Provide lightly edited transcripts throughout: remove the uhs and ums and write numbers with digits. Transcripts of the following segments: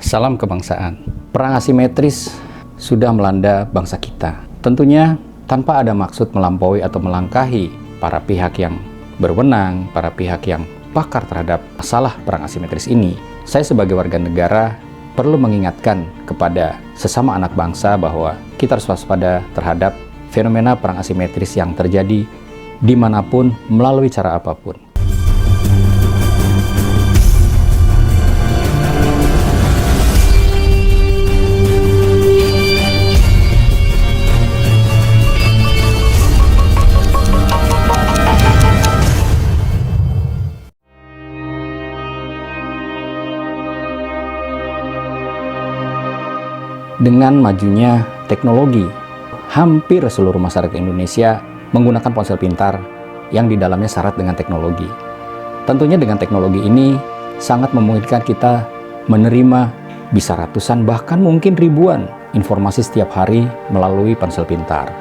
Salam kebangsaan. Perang asimetris sudah melanda bangsa kita. Tentunya tanpa ada maksud melampaui atau melangkahi para pihak yang berwenang, para pihak yang pakar terhadap masalah perang asimetris ini. Saya sebagai warga negara perlu mengingatkan kepada sesama anak bangsa bahwa kita harus waspada terhadap fenomena perang asimetris yang terjadi dimanapun melalui cara apapun. Dengan majunya teknologi, hampir seluruh masyarakat Indonesia menggunakan ponsel pintar yang di dalamnya syarat dengan teknologi. Tentunya dengan teknologi ini sangat memungkinkan kita menerima bisa ratusan bahkan mungkin ribuan informasi setiap hari melalui ponsel pintar.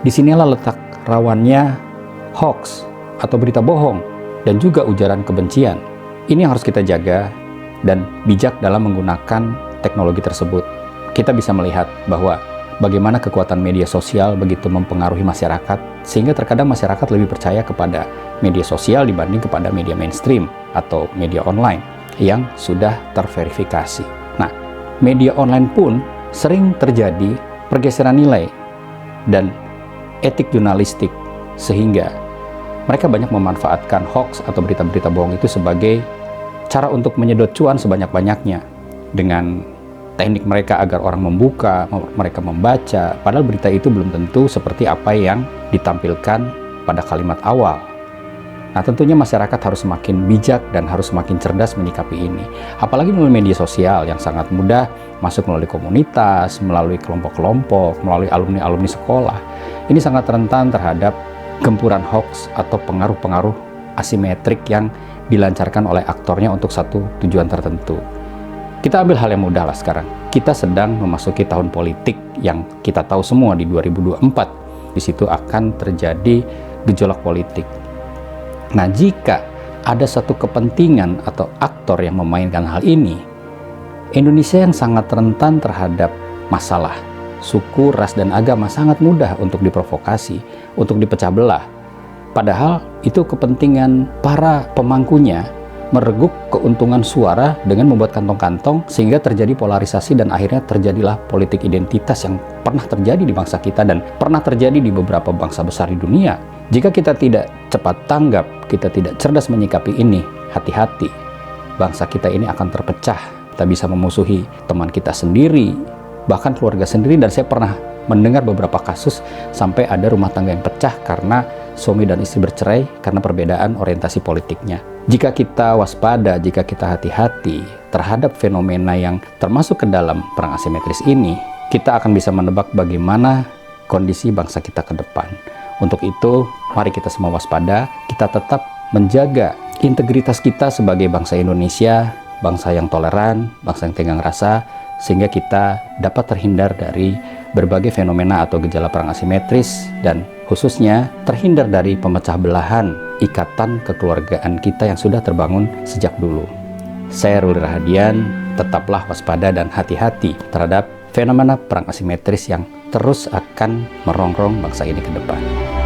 Disinilah letak rawannya hoax atau berita bohong dan juga ujaran kebencian. Ini yang harus kita jaga dan bijak dalam menggunakan teknologi tersebut. Kita bisa melihat bahwa bagaimana kekuatan media sosial begitu mempengaruhi masyarakat, sehingga terkadang masyarakat lebih percaya kepada media sosial dibanding kepada media mainstream atau media online yang sudah terverifikasi. Nah, media online pun sering terjadi pergeseran nilai dan etik jurnalistik, sehingga mereka banyak memanfaatkan hoax atau berita-berita bohong itu sebagai cara untuk menyedot cuan sebanyak-banyaknya dengan teknik mereka agar orang membuka, mereka membaca, padahal berita itu belum tentu seperti apa yang ditampilkan pada kalimat awal. Nah, tentunya masyarakat harus semakin bijak dan harus semakin cerdas menyikapi ini. Apalagi melalui media sosial yang sangat mudah masuk melalui komunitas, melalui kelompok-kelompok, melalui alumni-alumni sekolah. Ini sangat rentan terhadap gempuran hoax atau pengaruh-pengaruh asimetrik yang dilancarkan oleh aktornya untuk satu tujuan tertentu. Kita ambil hal yang mudah lah sekarang. Kita sedang memasuki tahun politik yang kita tahu semua di 2024. Di situ akan terjadi gejolak politik. Nah, jika ada satu kepentingan atau aktor yang memainkan hal ini, Indonesia yang sangat rentan terhadap masalah suku, ras, dan agama sangat mudah untuk diprovokasi, untuk dipecah belah. Padahal itu kepentingan para pemangkunya mereguk keuntungan suara dengan membuat kantong-kantong sehingga terjadi polarisasi dan akhirnya terjadilah politik identitas yang pernah terjadi di bangsa kita dan pernah terjadi di beberapa bangsa besar di dunia. Jika kita tidak cepat tanggap, kita tidak cerdas menyikapi ini, hati-hati. Bangsa kita ini akan terpecah. Kita bisa memusuhi teman kita sendiri, bahkan keluarga sendiri, dan saya pernah mendengar beberapa kasus sampai ada rumah tangga yang pecah karena suami dan istri bercerai karena perbedaan orientasi politiknya. Jika kita waspada, jika kita hati-hati terhadap fenomena yang termasuk ke dalam perang asimetris ini, kita akan bisa menebak bagaimana kondisi bangsa kita ke depan. Untuk itu, mari kita semua waspada, kita tetap menjaga integritas kita sebagai bangsa Indonesia, bangsa yang toleran, bangsa yang tenggang rasa, sehingga kita dapat terhindar dari berbagai fenomena atau gejala perang asimetris dan khususnya terhindar dari pemecah belahan ikatan kekeluargaan kita yang sudah terbangun sejak dulu. Saya Ruli Rahadian, tetaplah waspada dan hati-hati terhadap fenomena perang asimetris yang terus akan merongrong bangsa ini ke depan.